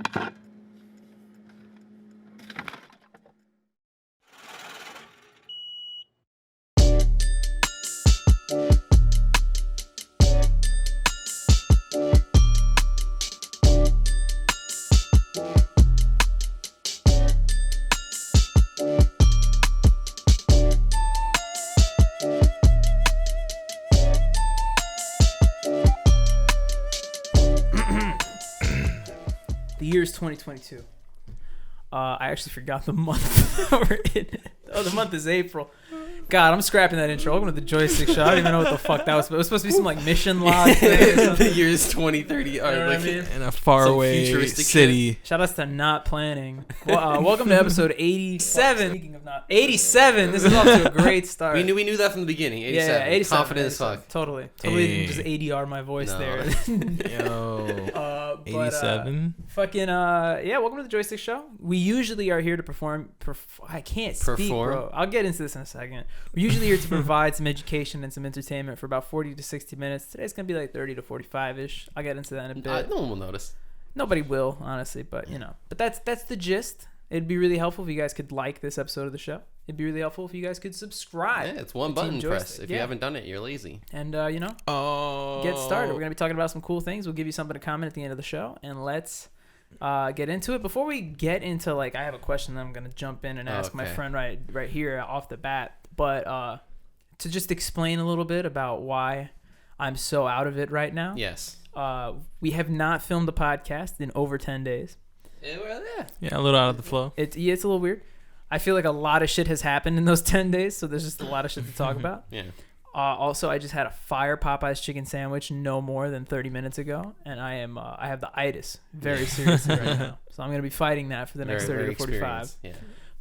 The year is 2022. I actually forgot the month we're in. Oh, the month is April. God, I'm scrapping that intro. Welcome to the Joystick Show. I don't even know what the fuck that was. It was supposed to be some like mission log thing or something. The year is 2030. Or You know what like I mean? In a faraway city. Shit. Shout outs to not planning. Well, welcome to episode 87. Speaking of not 87, this is off to a great start. We knew that from the beginning. 87. Yeah, 87. Confident as fuck. Totally Hey. just ADR my voice No. there. Yo. But, 87. fucking yeah, welcome to the Joystick Show. We usually are here to perform. I can't speak, bro. I'll get into this in a second. We're usually here to provide some education and some entertainment for about 40 to 60 minutes. Today's gonna be like 30 to 45 ish. I'll get into that in a bit. No one will notice. Nobody will, honestly, but you know. But that's the gist. It'd be really helpful if you guys could like this episode of the show. It'd be really helpful if you guys could subscribe. Yeah, it's one to button Team press. Joystick. If you haven't done it, you're lazy. And you know, Oh. get started. We're gonna be talking about some cool things. We'll give you something to comment at the end of the show, and let's get into it. Before we get into I have a question that I'm gonna jump in and ask my friend right here off the bat. But to just explain a little bit about why I'm so out of it right now. Yes. We have not filmed the podcast in over 10 days. Yeah, a little out of the flow. It's a little weird. I feel like a lot of shit has happened in those 10 days, so there's just a lot of shit to talk about. Yeah. Also, I just had a fire Popeyes chicken sandwich no more than 30 minutes ago, and I have the itis very seriously right now. So I'm going to be fighting that for the next 30 to 45. Yeah.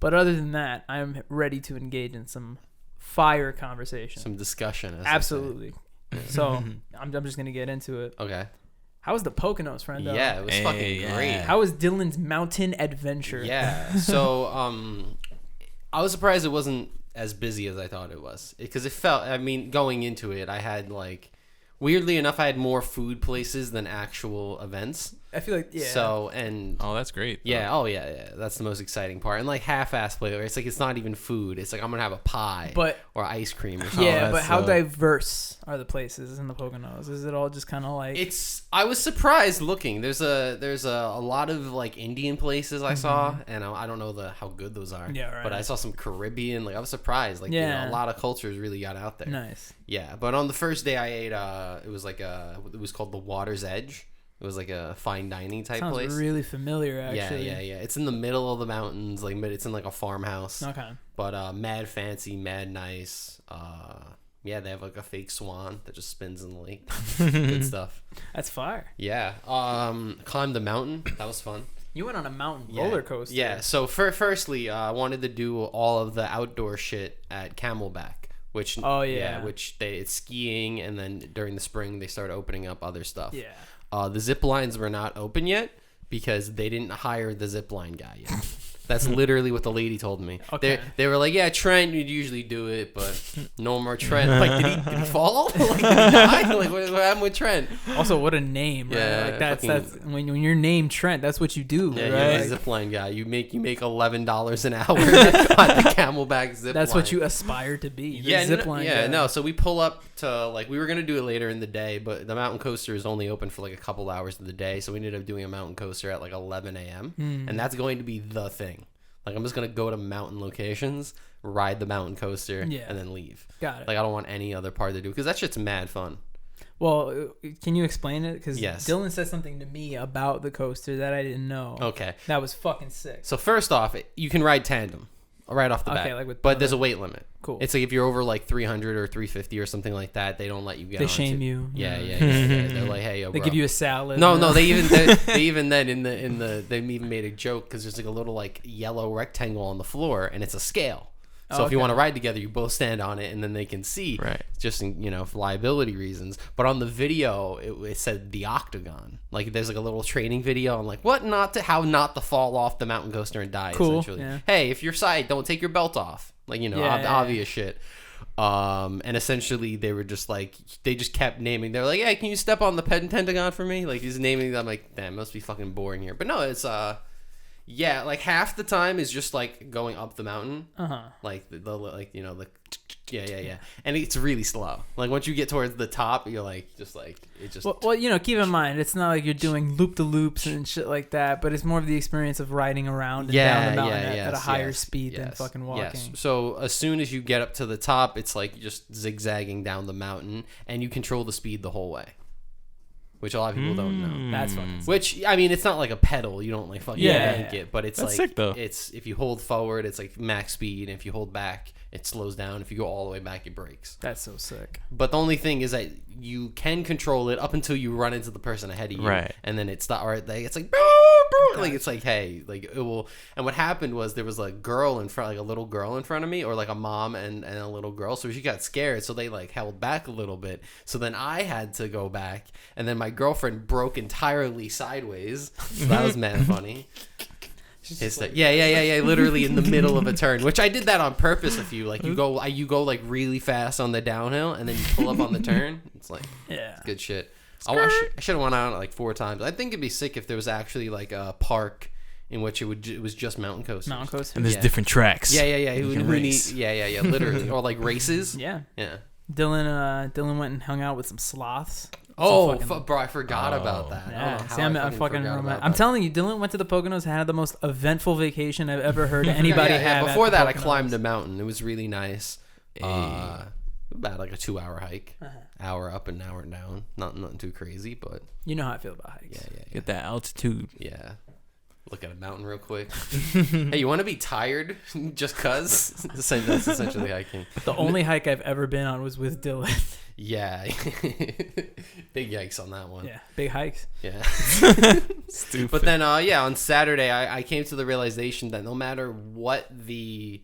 But other than that, I'm ready to engage in some fire conversation. Some discussion. Absolutely. So I'm just going to get into it. Okay. How was the Poconos, friend? Yeah, it was fucking great. How was Dylan's mountain adventure? Yeah. So I was surprised it wasn't as busy as I thought it was, because it felt, I mean, going into it, I had like, weirdly enough, I had more food places than actual events. I feel like, yeah. So, and Oh, that's great. yeah, oh yeah, that's the most exciting part. And like half-ass flavor, it's like it's not even food. It's like I'm gonna have a pie, or ice cream or something. Yeah, but how diverse are the places in the Poconos? Is it all just kind of like? I was surprised looking. There's a lot of like Indian places I saw, and I don't know how good those are. Yeah, right. But I saw some Caribbean. Like I was surprised. Like you know, a lot of cultures really got out there. Nice. Yeah, but on the first day I ate, it was called the Water's Edge. It was like a fine dining type place. Sounds really familiar, actually. Yeah. It's in the middle of the mountains, like it's in like a farmhouse. Okay. But mad fancy, mad nice. Yeah, they have like a fake swan that just spins in the lake. Good stuff. That's fire. Yeah. Climbed the mountain. That was fun. You went on a mountain roller coaster. Yeah. So firstly, I wanted to do all of the outdoor shit at Camelback, which it's skiing, and then during the spring they start opening up other stuff. Yeah. The zip lines were not open yet because they didn't hire the zip line guy yet. That's literally what the lady told me. Okay. They were like, yeah, Trent, you'd usually do it, but no more Trent. Like, did he fall? Like, did he die? Like, what happened with Trent? Also, what a name, right? Yeah, like that's when you're named Trent, that's what you do, Yeah, right? you're a zipline guy. You make $11 an hour on the Camelback zipline. That's what you aspire to be. No. So we pull up to, like, we were gonna do it later in the day, but the mountain coaster is only open for like a couple hours of the day, so we ended up doing a mountain coaster at like 11 a.m. And that's going to be the thing. Like, I'm just going to go to mountain locations, ride the mountain coaster, and then leave. Got it. Like, I don't want any other part to do, because that shit's mad fun. Well, can you explain it? Because Yes. Dylan said something to me about the coaster that I didn't know. Okay. That was fucking sick. So, first off, you can ride tandem right off the bat. But there's a weight limit. Cool. It's like if you're over like 300 or 350 or something like that, they don't let you get on. They shame you. Yeah. They're like, hey, yo, bro. They give you a salad. No, they even then they even made a joke, because there's like a little like yellow rectangle on the floor, and it's a scale. So if you want to ride together, you both stand on it, and then they can see. Right. Just for liability reasons. But on the video, it said the octagon. Like, there's like a little training video on like how not to fall off the mountain coaster and die. Cool. Essentially. Yeah. Hey, if you're side, don't take your belt off. Like, obvious shit. And essentially they were just like, they just kept naming. They're like, hey, can you step on the Pentagon for me? Like he's naming them. I'm like, damn, it must be fucking boring here. But no, it's yeah, like half the time is just like going up the mountain. Like the like, you know, the yeah. And it's really slow. Like once you get towards the top, you're like, just like, it just. Well, you know, keep in mind, it's not like you're doing loop-de-loops and shit like that, but it's more of the experience of riding around and down the mountain at a higher speed than fucking walking. Yes. So as soon as you get up to the top, it's like just zigzagging down the mountain, and you control the speed the whole way. Which a lot of people don't know. That's fucking sick. Which, I mean, it's not like a pedal. You don't like fucking yank it. But it's That's like, sick, though. It's if you hold forward, it's like max speed. And if you hold back, it slows down. If you go all the way back, it brakes. That's so sick. But the only thing is that you can control it up until you run into the person ahead of you. Right. And then it's not, or it's like, like it's like, hey, like it will. And what happened was there was a girl in front, like a little girl in front of me, or like a mom and a little girl. So she got scared. So they like held back a little bit. So then I had to go back. And then my girlfriend broke entirely sideways. So that was mad funny. It's like, yeah, literally in the middle of a turn, which I did that on purpose. If you like, you go like really fast on the downhill, and then you pull up on the turn. It's like, it's good shit. I should have went out like 4 times. I think it'd be sick if there was actually like a park in which it was just mountain coasters. And there's different tracks. Yeah. Literally, or like races. Yeah. Dylan went and hung out with some sloths. Bro, I forgot about that. Yeah. See, I'm fucking remember. I'm telling you, Dylan went to the Poconos and had the most eventful vacation I've ever heard anybody have. Before that, I climbed a mountain. It was really nice. About like a 2-hour hike. Hour up and hour down. Nothing too crazy, but you know how I feel about hikes. Yeah. Get that altitude. Yeah. Look at a mountain real quick. Hey, you want to be tired just cuz? That's essentially hiking. The only hike I've ever been on was with Dylan. Yeah. Big yikes on that one. Yeah, big hikes. Yeah. Stupid. But then, on Saturday, I came to the realization that no matter what the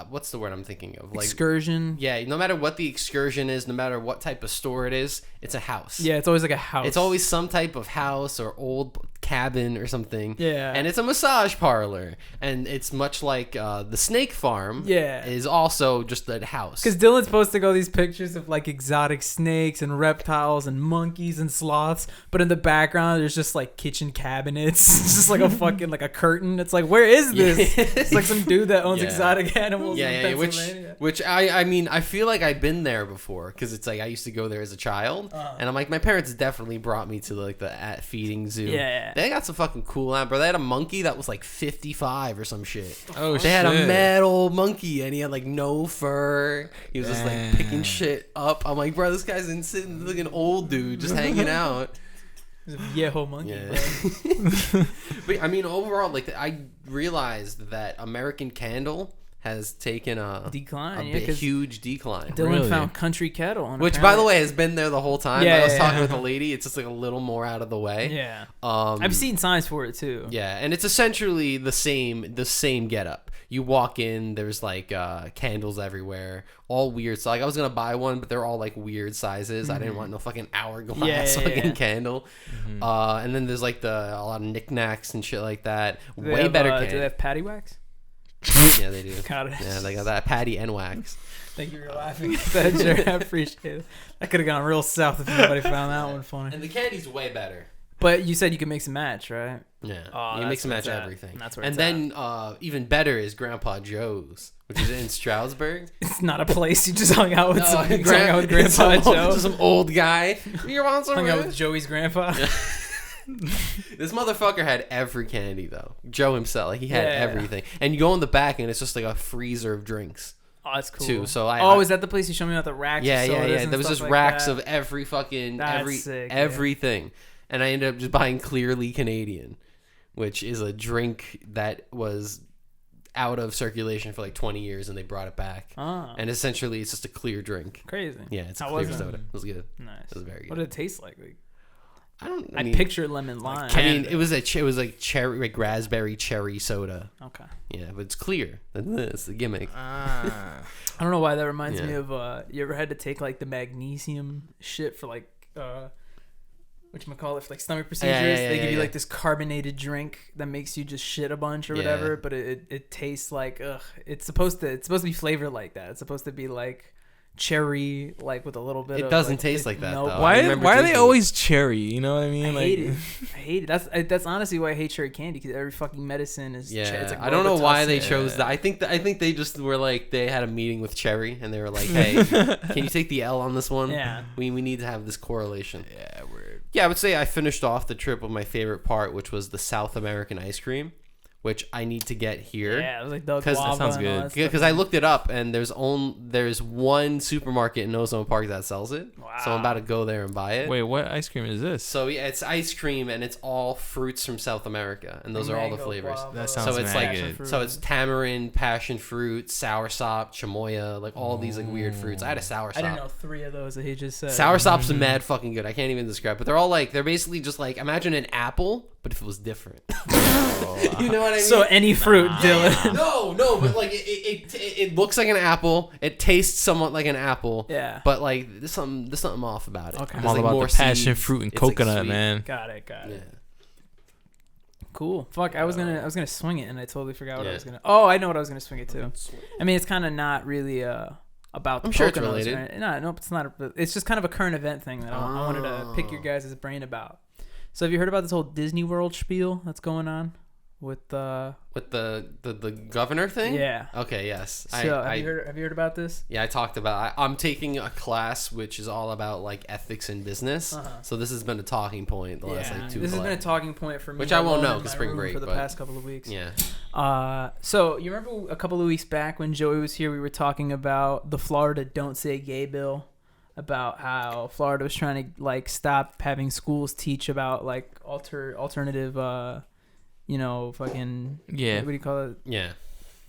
what's the word I'm thinking of? Like excursion. Yeah, no matter what the excursion is, no matter what type of store it is, it's a house. Yeah, it's always like a house. It's always some type of house or old cabin or something. Yeah. And it's a massage parlor. And it's much like the snake farm. Yeah. Is also just a house. Because Dylan's supposed to go these pictures of like exotic snakes and reptiles and monkeys and sloths, but in the background there's just like kitchen cabinets. It's just like a fucking like a curtain. It's like, where is this? It's like some dude that owns exotic animals in Pennsylvania. Which I mean, I feel like I've been there before because it's like I used to go there as a child, and I'm like, my parents definitely brought me to like the feeding zoo. Yeah. They got some fucking cool bro. They had a monkey that was like 55 or some shit. Oh shit. They had a mad old monkey and he had like no fur. He was just like picking shit up. I'm like, bro, this guy's insane, looking old dude just hanging out. Yeehaw monkey. Yeah. But I mean, overall, like I realized that American Candle has taken a decline, huge decline. Dylan found Country Kettle, which, by the way, has been there the whole time. I was talking with a lady. It's just like a little more out of the way. Yeah, I've seen signs for it too. Yeah, and it's essentially the same getup. You walk in, there's like candles everywhere, all weird. So like I was gonna buy one, but they're all like weird sizes. I didn't want no fucking hourglass fucking candle. And then there's like a lot of knickknacks and shit like that. Way better candy. Do they have patty wax? Yeah, they do. Yeah, they got that patty and wax. Thank you for laughing at that, Jerry. I appreciate it. That could have gone real south if nobody found that one funny. And the candy's way better. But you said you could mix and match, right? Yeah. You mix and match everything. That's where and then even better is Grandpa Joe's, which is in Stroudsburg. It's not a place. You just hung out with Grandpa Joe. Some old guy. You want some? Hung out with Joey's grandpa. Yeah. This motherfucker had every candy though. Joe himself, like he had everything. And you go in the back and it's just like a freezer of drinks. Oh, that's cool. Too. So is that the place you showed me about the racks? Yeah. There was just like racks of every fucking everything. Yeah. And I ended up just buying Clearly Canadian, which is a drink that was out of circulation for like 20 years and they brought it back. And essentially it's just a clear drink. Crazy. Yeah, it's a clear soda. It was good. Nice. It was very good. What did it taste like? I mean, picture lemon lime. I mean, it was like cherry, like raspberry cherry soda. Okay. Yeah, but it's clear. That's the gimmick. I don't know why that reminds me of. You ever had to take like the magnesium shit for like whatchamacallit, like stomach procedures. They give you like this carbonated drink that makes you just shit a bunch or whatever, but it tastes like it's supposed to be flavored like that. It's supposed to be like cherry, like with a little bit. It doesn't taste like that. Though. Why are they always cherry? You know what I mean? I hate it. That's honestly why I hate cherry candy, because every fucking medicine is. Yeah, it's like I don't know why they chose that. I think they just were like, they had a meeting with cherry and they were like, hey, can you take the L on this one? Yeah, we need to have this correlation. Yeah, weird. Yeah, I would say I finished off the trip with my favorite part, which was the South American ice cream, which I need to get here. Yeah, it was like the guava. That sounds good. Because I looked it up, and there's one supermarket in Ozone Park that sells it. Wow. So I'm about to go there and buy it. Wait, what ice cream is this? So yeah, it's ice cream, and it's all fruits from South America, and those are all the flavors. Guava, That sounds so it's like good. So it's tamarind, passion fruit, soursop, chamoy, like all these like weird fruits. I had a soursop. I didn't know 3 of those that he just said. Soursop's mad fucking good. I can't even describe, but they're basically just like, imagine an apple, but if it was different. You know what I mean? So any fruit, Dylan. No, but like it looks like an apple. It tastes somewhat like an apple. Yeah. But like there's something off about it. Okay. I'm There's, all like, about more the passion seeds. fruit and It's, like, coconut, sweet. Got man. it. Yeah. Cool. Fuck, I was gonna swing it and I totally forgot what I was gonna. Oh, I know what I was gonna swing it to. I mean, it's kind of not really about the I'm sure it's coconuts, related. right? No, it's not. It's just kind of a current event thing that I wanted to pick your guys' brain about. So have you heard about this whole Disney World spiel that's going on with the governor thing? Yeah. Okay. Yes. So have you heard about this? Yeah, I talked about. I'm taking a class which is all about like ethics in business. So this has been a talking point the last like 2 This has been a talking point for me, which I won't know because because spring break for the past couple of weeks. Yeah. So you remember a couple of weeks back when Joey was here, we were talking about the Florida Don't Say Gay bill, about how Florida was trying to like stop having schools teach about like alternative fucking what do you call it? Yeah.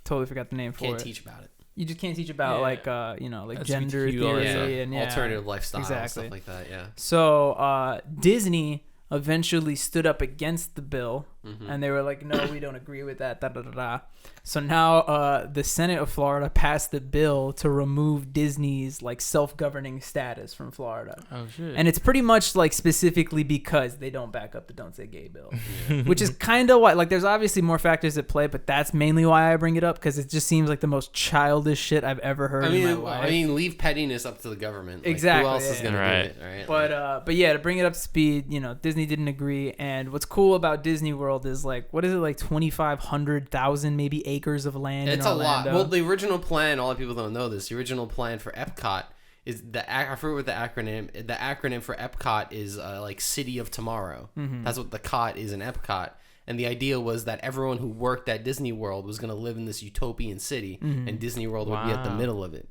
Totally forgot the name for it. Can't teach about it. You just can't teach about like LGBTQ, gender theory and alternative lifestyle exactly. stuff like that. Yeah. So Disney eventually stood up against the bill, and they were like, no, we don't agree with that. So now the Senate of Florida passed the bill to remove Disney's like self-governing status from Florida. Oh shit. And it's pretty much like specifically because they don't back up the Don't Say Gay bill, which is kind of why, like, there's obviously more factors at play, but that's mainly why I bring it up, because it just seems like the most childish shit I've ever heard in my life. I mean, leave pettiness up to the government. Like, exactly. Who else is gonna do it, right? But yeah, to bring it up to speed, Disney didn't agree, and what's cool about Disney World is like, what is it, like 2,500,000 maybe acres of land? It's in a lot. Orlando. Well, the original plan, a lot of people don't know this. The original plan for Epcot is I forget what the acronym. The acronym for Epcot is like City of Tomorrow. That's what the COT is in Epcot. And the idea was that everyone who worked at Disney World was going to live in this utopian city, and Disney World would be at the middle of it.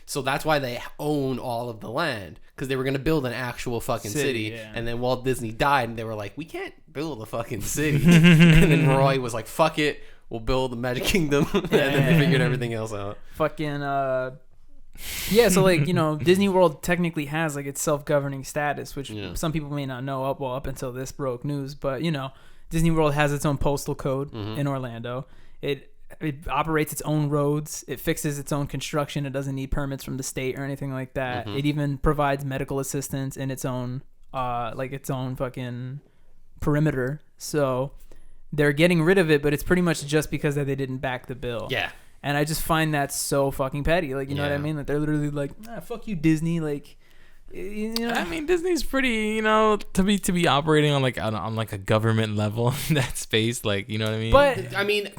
So that's why they own all of the land, because they were going to build an actual fucking city. Yeah. And then Walt Disney died, and they were like, we can't build a fucking city. And then Roy was like, fuck it, we'll build the Magic Kingdom. And then they figured everything else out. Fucking yeah, so like, Disney World technically has like its self-governing status, which some people may not know up until this broke news, but Disney World has its own postal code in Orlando. It operates its own roads. It fixes its own construction. It doesn't need permits from the state or anything like that. It even provides medical assistance in its own fucking perimeter. So they're getting rid of it, but it's pretty much just because that they didn't back the bill. Yeah. And I just find that so fucking petty. Like, you know what I mean? Like, they're literally like, fuck you, Disney. Like, I mean, Disney's pretty, to be operating on like a government level in that space, like, you know what I mean? But I mean,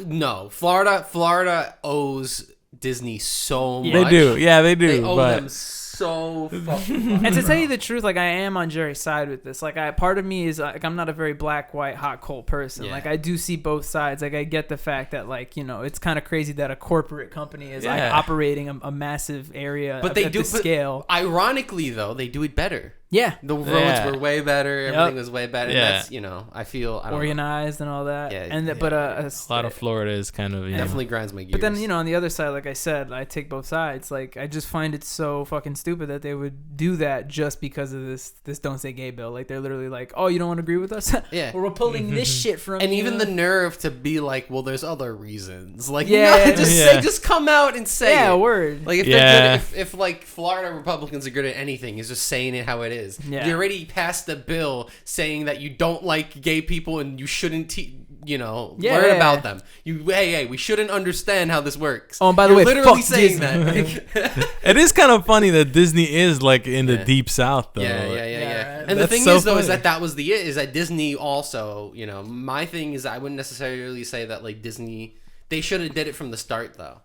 no, Florida owes Disney so much. They do, they do. They owe them so fucking much. And to tell you the truth, like, I am on Jerry's side with this. Like, part of me is like, I'm not a very black, white, hot, cold person. Yeah. Like, I do see both sides. Like, I get the fact that, like, it's kind of crazy that a corporate company is like operating a massive area, but they do scale. Ironically, though, they do it better. Yeah, the roads were way better. Everything was way better. Yeah, and that's I feel organized and all that. Yeah, and but a lot of Florida is kind of definitely grinds my gears. But then on the other side, like I said, I take both sides. Like, I just find it so fucking stupid that they would do that just because of this Don't Say Gay bill. Like, they're literally like, oh, you don't want to agree with us? Yeah, well, we're pulling this shit from. And you. Even the nerve to be like, well, there's other reasons. Like, just come out and say it. Word. Like, if they're good, if like Florida Republicans are good at anything, is just saying it how it is. Yeah. You already passed a bill saying that you don't like gay people and you shouldn't learn about them. Hey, we shouldn't understand how this works. Oh, and by the way, literally fuck saying Disney. that. It is kind of funny that Disney is like in the deep south though. Yeah. And the thing is that was is that Disney also, my thing is I wouldn't necessarily say that like Disney, they should have did it from the start though.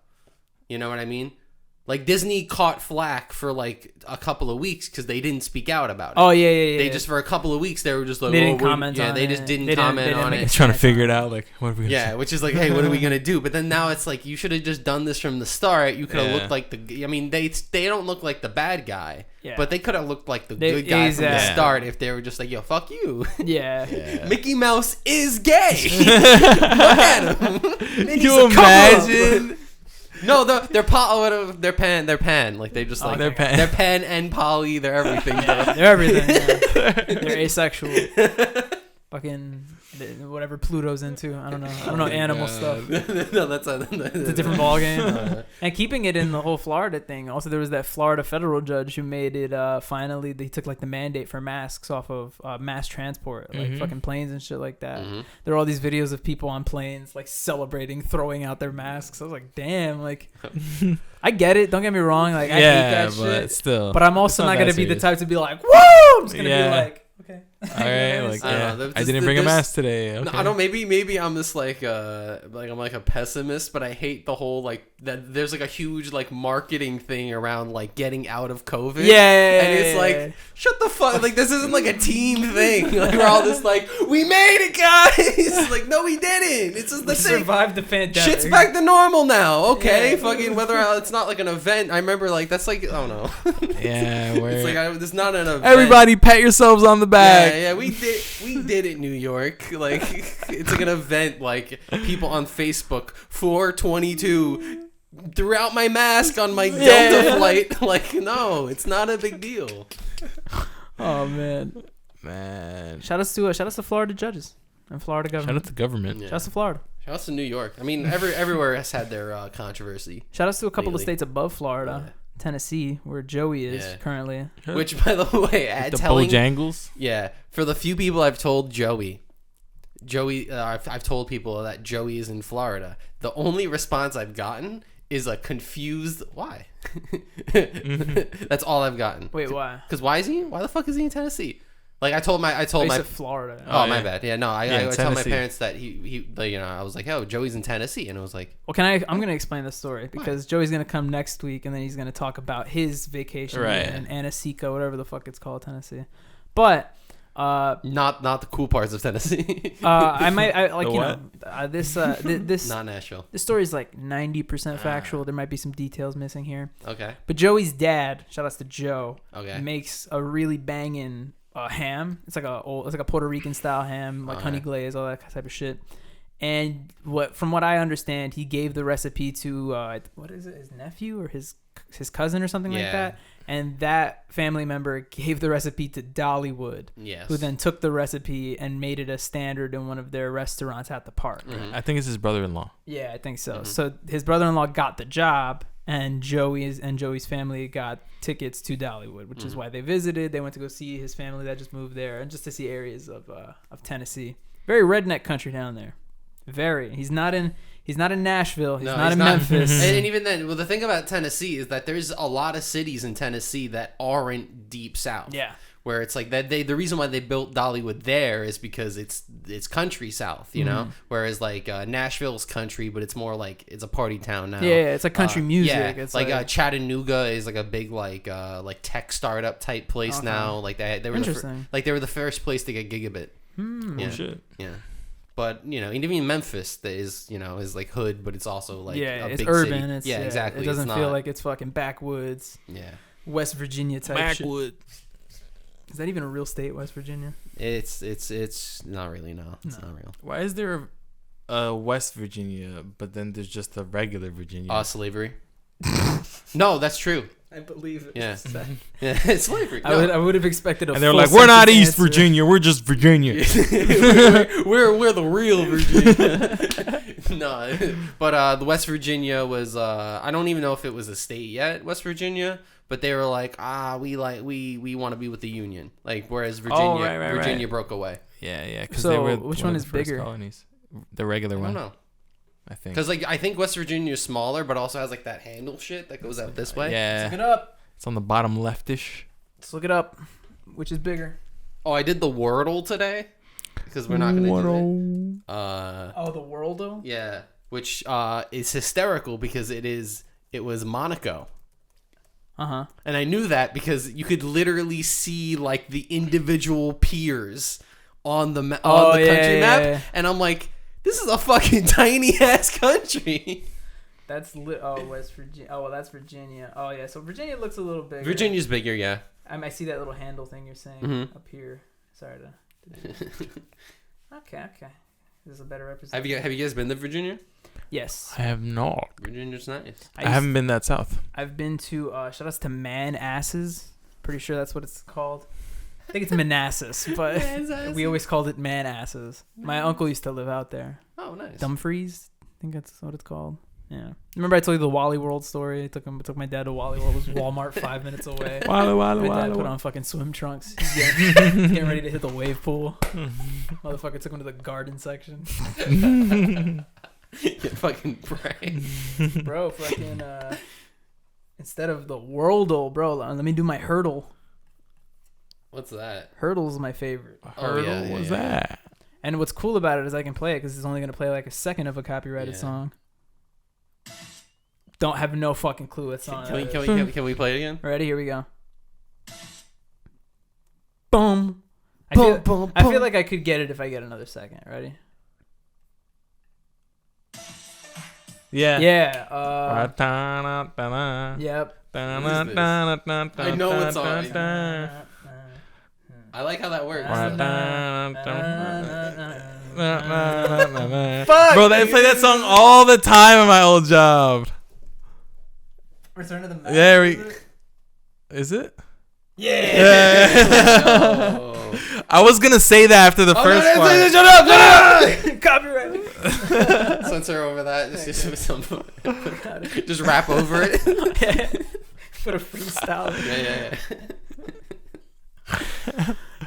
You know what I mean? Like Disney caught flack for like a couple of weeks because they didn't speak out about it. Oh yeah. They just for a couple of weeks they were just like they didn't comment on it. They just didn't comment on it. Trying to figure it out, like what are we gonna say? Which is like, hey, what are we gonna do? But then now it's like you should have just done this from the start. You could have looked like they don't look like the bad guy, but they could have looked like the good guy from the start if they were just like, yo, fuck you. Yeah. Mickey Mouse is gay. Look at him. Can you imagine? No, they're pan. Like they just like they're pan. They're pan and poly. They're everything. They're everything. Yeah. They're asexual. Fucking whatever Pluto's into. I don't know animal stuff. No, that's it's a different ballgame. And keeping it in the whole Florida thing. Also, there was that Florida federal judge who made it. Finally, they took like the mandate for masks off of mass transport, like fucking planes and shit like that. There are all these videos of people on planes like celebrating, throwing out their masks. I was like, damn, like I get it. Don't get me wrong. Like I hate that shit. Still, but I'm also not gonna be the type to be like, whoa. I'm just gonna be like. Okay. All right, like I didn't bring a mask today. Okay. No, I don't. Maybe I'm just like I'm like a pessimist, but I hate the whole like that. There's like a huge like marketing thing around like getting out of COVID. Yeah, and it's like shut the fuck. Like this isn't like a team thing. Like we're all just like we made it, guys. Like no, we didn't. It's just the thing. Survived the pandemic. Shit's back to normal now. Okay, fucking whether it's not like an event. I remember like that's like I don't know. Yeah, it's like it's not an event. Everybody, pat yourselves on the back. Yeah, we did it, New York. Like it's like an event. Like people on Facebook 422 threw out my mask on my Delta flight. Like no, it's not a big deal. Oh man. Shout out to Florida judges and Florida government. Shout out to government. Shout out to Florida. Shout out to New York. I mean, everywhere has had their controversy. Shout out to a couple of states above Florida. Yeah. Tennessee, where Joey is currently. Which, by the way, the Bojangles? Yeah. For the few people I've told Joey, I've told people that Joey is in Florida. The only response I've gotten is a confused why. That's all I've gotten. Wait, why? Because why the fuck is he in Tennessee? Like I told my Florida. Oh, my bad. Yeah, no, I told my parents that he I was like, oh, Joey's in Tennessee, and I was like, well, I'm gonna explain the story because Joey's gonna come next week, and then he's gonna talk about his vacation in Anaseco, whatever the fuck it's called, Tennessee. But not the cool parts of Tennessee. This not Nashville. This story is like 90% factual. There might be some details missing here. Okay. But Joey's dad, shout outs to Joe, okay, makes a really banging ham. It's like a Puerto Rican style ham, like honey glaze, all that type of shit. And from what I understand, he gave the recipe to what is it, his nephew or his cousin or something like that. And that family member gave the recipe to Dollywood, who then took the recipe and made it a standard in one of their restaurants at the park. I think it's his brother-in-law. Yeah, I think so. So his brother-in-law got the job, and Joey's family got tickets to Dollywood, which is why they visited. They went to go see his family that just moved there, and just to see areas of Tennessee. Very redneck country down there. Very. He's not in Nashville. He's not in Memphis. And even then, well, the thing about Tennessee is that there's a lot of cities in Tennessee that aren't deep south. Yeah. Where it's like that the reason why they built Dollywood there is because it's country south, you know? Whereas like Nashville's country, but it's more like it's a party town now. Yeah, it's like country music. Yeah, it's like Chattanooga is like a big like tech startup type place now. Like they were they were the first place to get gigabit. Oh shit. Yeah. But even Memphis is like hood, but it's also like a it's big urban. City. Exactly. It doesn't feel like it's fucking backwoods. Yeah. West Virginia type backwoods. shit. Is that even a real state, West Virginia? It's not really. No, it's not real. Why is there a West Virginia, but then there's just a regular Virginia? Slavery. No, that's true. I believe it. Yeah, yeah, it's slavery. No. I would have expected a. And they're like, we're not East Virginia, we're just Virginia. we're the real Virginia. No, but the West Virginia was I don't even know if it was a state yet, West Virginia, but they were like, we want to be with the Union, like whereas Virginia broke away. Yeah, because So they were which one one of is the first bigger? colonies. The regular one. I don't know. I think. Because like I think West Virginia is smaller, but also has like that handle shit that goes out this way. Yeah. Let's look it up. It's on the bottom leftish. Let's look it up. Which is bigger? Oh, I did the Wordle today because we're not gonna do it. The Worldo. Yeah, which is hysterical because it was Monaco. Uh-huh. And I knew that because you could literally see like the individual piers on the country map, yeah. and I'm like, this is a fucking tiny ass country. That's West Virginia. Oh, well, that's Virginia. Oh, yeah. So Virginia looks a little bigger. Virginia's bigger, yeah. I see that little handle thing you're saying up here. Sorry to. Okay. This is a better representation. Have you guys been to Virginia? Yes. I have not. Virginia's nice. I haven't been that south. I've been to shout outs to Man Asses. Pretty sure that's what it's called. I think it's Manassas, but we always called it Man Asses. My uncle used to live out there. Oh, nice. Dumfries, I think that's what it's called. Yeah. Remember I told you the Wally World story? I took my dad to Wally World. It was Walmart 5 minutes away. Wally. My dad put on fucking swim trunks. He's getting ready to hit the wave pool. Motherfucker took him to the garden section. You fucking pray. Bro, fucking instead of the Worldle, bro, let me do my hurdle. What's that? Hurdle's my favorite. Hurdle was that? And what's cool about it is I can play it because it's only going to play like a second of a copyrighted Yeah. song. Don't have no fucking clue what song that is. Can we play it again? Ready? Here we go. Boom. I feel like I could get it if I get another second. Ready? Yeah. Yeah. Yep. I know what song. I like how that works. Fuck, bro, they play that song all the time in my old job. Return to the Mac. Yeah, is it? Yeah. Oh. I was gonna say that after the first one. Shut up! Copyright. Censor over that. Just rap over it. Put a freestyle. Yeah.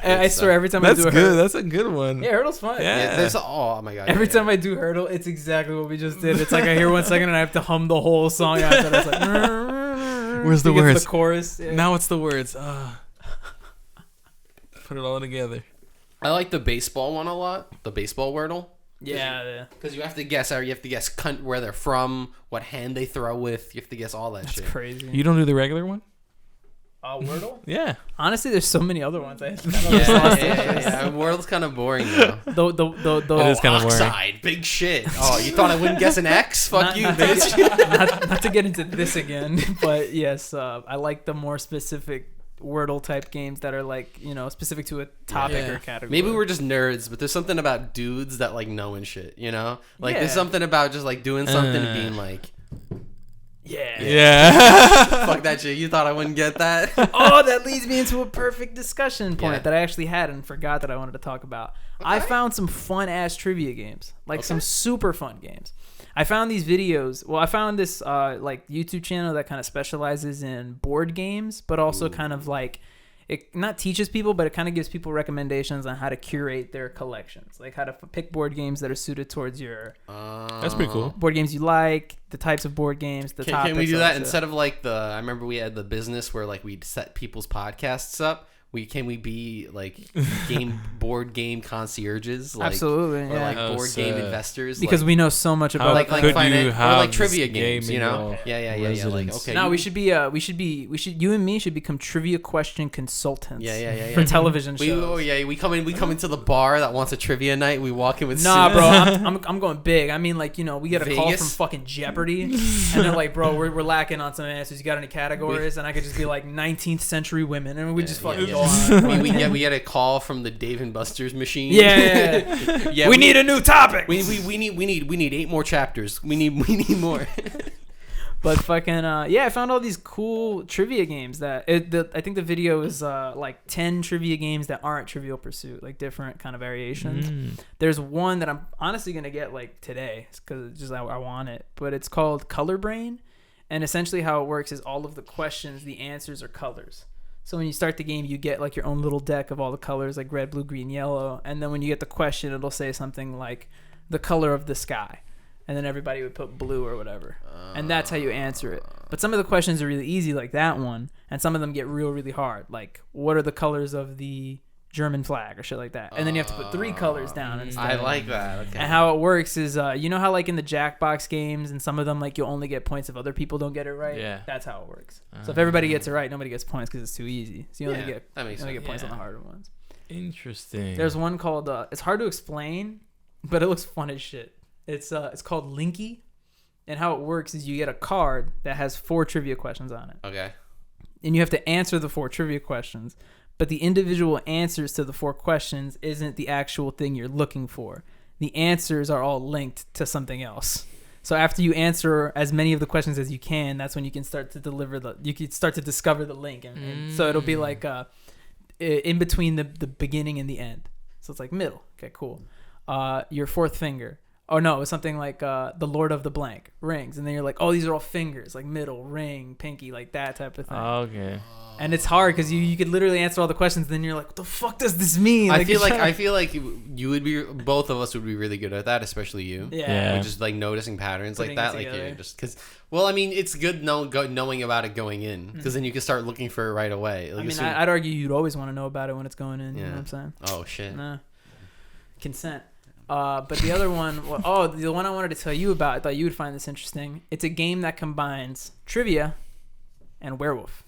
I swear, every time I do a hurdle. That's a good one. Yeah, hurdle's fun. Yeah. Oh my god. Every time I do hurdle, it's exactly what we just did. It's like I hear 1 second and I have to hum the whole song after. It's like, where's the words? The chorus. Yeah. Now it's the words. Put it all together. I like the baseball one a lot. The baseball Wordle. Yeah. Because you have to guess where they're from, what hand they throw with. You have to guess all that shit. That's crazy. You don't do the regular one? Wordle? Yeah. Honestly, there's so many other ones. Yeah. Wordle's kind of boring though. It is kind of boring. Oxide, big shit. Oh, you thought I wouldn't guess an X? Fuck you, bitch. Not to get into this again, but yes, I like the more specific Wordle type games that are like, specific to a topic or category. Maybe we're just nerds, but there's something about dudes that like knowing shit, Like there's Yeah. something about just like doing something and being like, Yeah. fuck that shit. You thought I wouldn't get that? Oh, that leads me into a perfect discussion point Yeah. that I actually had and forgot that I wanted to talk about. Okay. I found some fun ass trivia games, like some super fun games. I found these videos. Well, I found this like YouTube channel that kind of specializes in board games, but also kind of like it not teaches people, but it kind of gives people recommendations on how to curate their collections, like how to pick board games that are suited towards your That's pretty cool. board games you like, the types of board games, the topics. Can we do that also. instead of like I remember we had the business where like we'd set people's podcasts up. Can we be like board game concierges? Like, Absolutely, or yeah. like board game investors? Because we know so much about like could finance, you or have like trivia this games, game in your Yeah. Like okay. No, we should you and me should become trivia question consultants. Yeah. For television shows. We come into the bar that wants a trivia night. We walk in with Nah, suits. bro, I'm going big. I mean, like, we get a call Vegas? from fucking Jeopardy, and they're like, bro, we're lacking on some answers. You got any categories? And I could just be like 19th century women, and we just fucking go on. We get a call from the Dave and Buster's machine. Yeah. We need a new topic. We need 8 more chapters. We need more. But fucking I found all these cool trivia games that I think the video is like 10 trivia games that aren't Trivial Pursuit, like different kind of variations. There's one that I'm honestly gonna get like today because just I want it, but it's called Color Brain, and essentially how it works is all of the questions, the answers are colors. So when you start the game, you get like your own little deck of all the colors, like red, blue, green, yellow, and then when you get the question, it'll say something like the color of the sky. And then everybody would put blue or whatever. And that's how you answer it. But some of the questions are really easy, like that one. And some of them get really hard. Like, what are the colors of the German flag or shit like that? And then you have to put 3 colors down instead. I like that. Okay. And how it works is, you know how like in the Jackbox games and some of them, like you'll only get points if other people don't get it right? Yeah. That's how it works. So if everybody gets it right, nobody gets points because it's too easy. So you only get points on the harder ones. Interesting. There's one called, it's hard to explain, but it looks fun as shit. It's called Linky, and how it works is you get a card that has 4 trivia questions on it. Okay. And you have to answer the 4 trivia questions, but the individual answers to the 4 questions isn't the actual thing you're looking for. The answers are all linked to something else. So after you answer as many of the questions as you can, that's when you can start to discover the link, and so it'll be like in between the beginning and the end. So it's like middle. Okay, cool. Your 4th finger. Oh no, it was something like the Lord of the Blank, rings, and then you're like, oh, these are all fingers, like middle, ring, pinky, like that type of thing. Okay. And it's hard because you could literally answer all the questions, and then you're like, what the fuck does this mean? I feel like you would be, both of us would be really good at that, especially you. Yeah. Just like noticing patterns Putting like that, it like together. you're just because. Well, I mean, it's good knowing about it going in, because then you can start looking for it right away. Like, I mean, I'd argue you'd always want to know about it when it's going in. You know what I'm saying? Oh shit. Nah. Consent. But the other one, the one I wanted to tell you about, I thought you would find this interesting. It's a game that combines trivia and werewolf.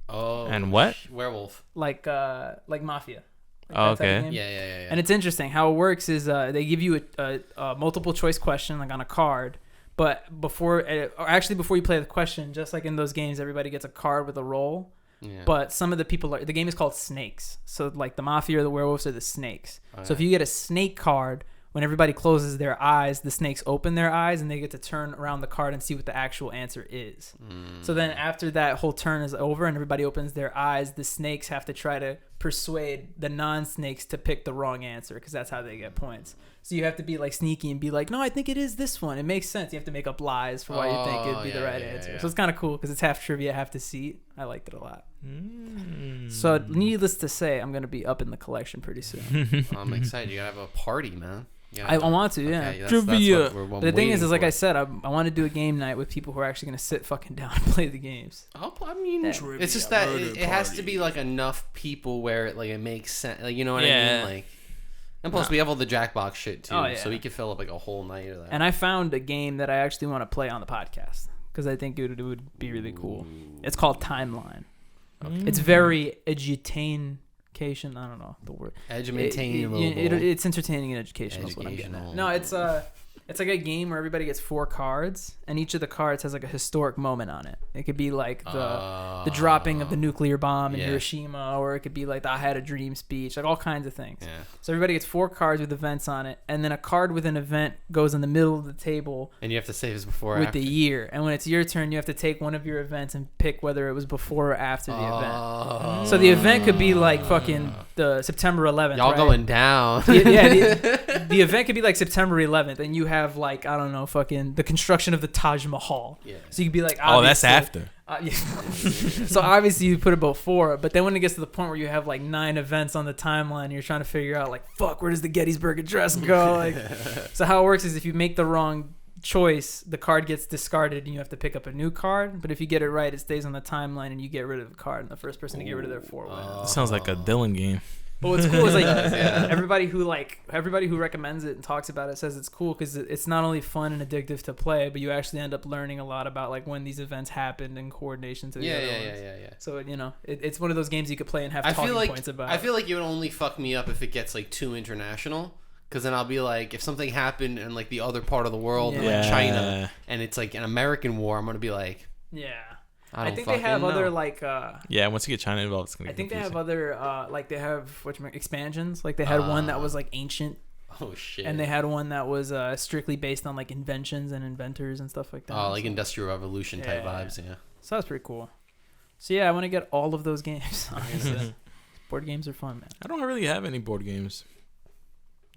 Oh. And what? Werewolf. Like Mafia. Like Oh, okay. Yeah. And it's interesting. How it works is they give you a multiple choice question like on a card, but before you play the question, just like in those games, everybody gets a card with a roll. Yeah. But some of the people the game is called snakes. So like the Mafia or the werewolves are the snakes. So if you get a snake card, when everybody closes their eyes, the snakes open their eyes and they get to turn around the card and see what the actual answer is. So then after that whole turn is over and everybody opens their eyes, the snakes have to try to persuade the non-snakes to pick the wrong answer, because that's how they get points. So you have to be like sneaky and be like, no, I think it is this one. It makes sense. You have to make up lies for why you think it'd be the right answer. Yeah. So it's kind of cool because it's half trivia, half deceit. I liked it a lot. So needless to say, I'm going to be up in the collection pretty soon. I'm excited. You gotta have a party, man. I want to, yeah. Okay, Trivia. But The thing is like I said, I want to do a game night with people who are actually going to sit fucking down and play the games. I mean, it's just that it has to be like enough people where it makes sense. Like, you know what I mean? Like, and plus we have all the Jackbox shit too, so we could fill up like a whole night of that. And I found a game that I actually want to play on the podcast because I think it would be really cool. It's called Timeline. Okay. It's very edutainment. I don't know the word. It's entertaining and educational. Is what I'm getting at. No, it's like a game where everybody gets 4 cards, and each of the cards has like a historic moment on it. It could be like the dropping of the nuclear bomb in Hiroshima, or it could be like the I Had a Dream speech, like all kinds of things. Yeah. So everybody gets 4 cards with events on it, and then a card with an event goes in the middle of the table. And you have to say this before or with after. the year. And when it's your turn, you have to take one of your events and pick whether it was before or after the event. So the event could be like fucking the September 11th. Y'all going down. The event could be like September 11th, and you have like, I don't know, fucking the construction of the Taj Mahal. Yeah. So you could be like, that's after. So obviously you put it before, but then when it gets to the point where you have like 9 events on the timeline, you're trying to figure out like, fuck, where does the Gettysburg Address go? Like, so how it works is if you make the wrong choice, the card gets discarded and you have to pick up a new card. But if you get it right, it stays on the timeline and you get rid of the card, and the first person to get rid of their 4 wins. Sounds like a Dylan game. But what's cool is like everybody who recommends it and talks about it says it's cool because it's not only fun and addictive to play, but you actually end up learning a lot about like when these events happened and coordination to the other ones. Yeah. So it's one of those games you could play and have talking points about. I feel like it would only fuck me up if it gets like too international. Because then I'll be like, if something happened in like the other part of the world, like China, and it's like an American war, I'm gonna be like, I think they have other like once you get China involved, it's gonna be they have other like they have expansions. Like they had one that was like ancient Oh shit! And they had one that was strictly based on like inventions and inventors and stuff like that. Oh, like Industrial Revolution type vibes, yeah. So that's pretty cool. So yeah, I want to get all of those games. Honestly, board games are fun, man. I don't really have any board games.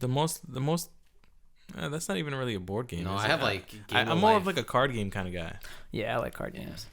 The most. That's not even really a board game. No, I have like. I'm more of like a card game kind of guy. Yeah, I like card games.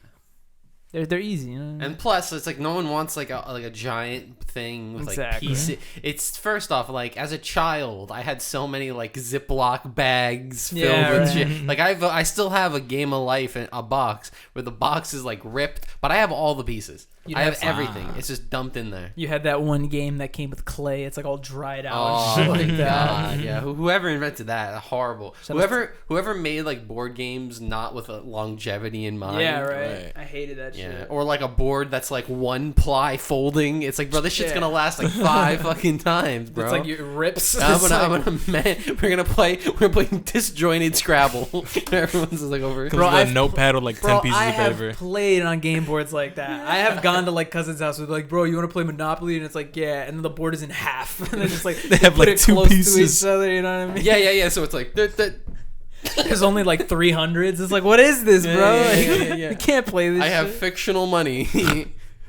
They're easy, you know. And plus, it's like no one wants like a giant thing with like pieces. It's first off, like as a child, I had so many like Ziploc bags filled with shit. Like I still have a Game of Life in a box where the box is like ripped, but I have all the pieces. I have everything. It's just dumped in there. You had that one game that came with clay. It's like all dried out. Oh and shit my like god! that. Yeah, whoever invented that, horrible. Whoever made like board games not with a longevity in mind. Yeah, right. I hated that shit. Yeah, or like a board that's like one ply folding. It's like, bro, this shit's gonna last like 5 fucking times, bro. It's like it rips. We're gonna play disjointed Scrabble. Everyone's just like over. Bro, a notepad with like 10 pieces of paper. I have played on game boards like that. I have gone to like cousins' house with like, bro, you want to play Monopoly? And it's like, yeah, and then the board is in half, and then just like they have like 2 pieces to each other. You know what I mean? Yeah. So it's like there's only like 300s. It's like, what is this, bro? Yeah. You can't play this. I have fictional money.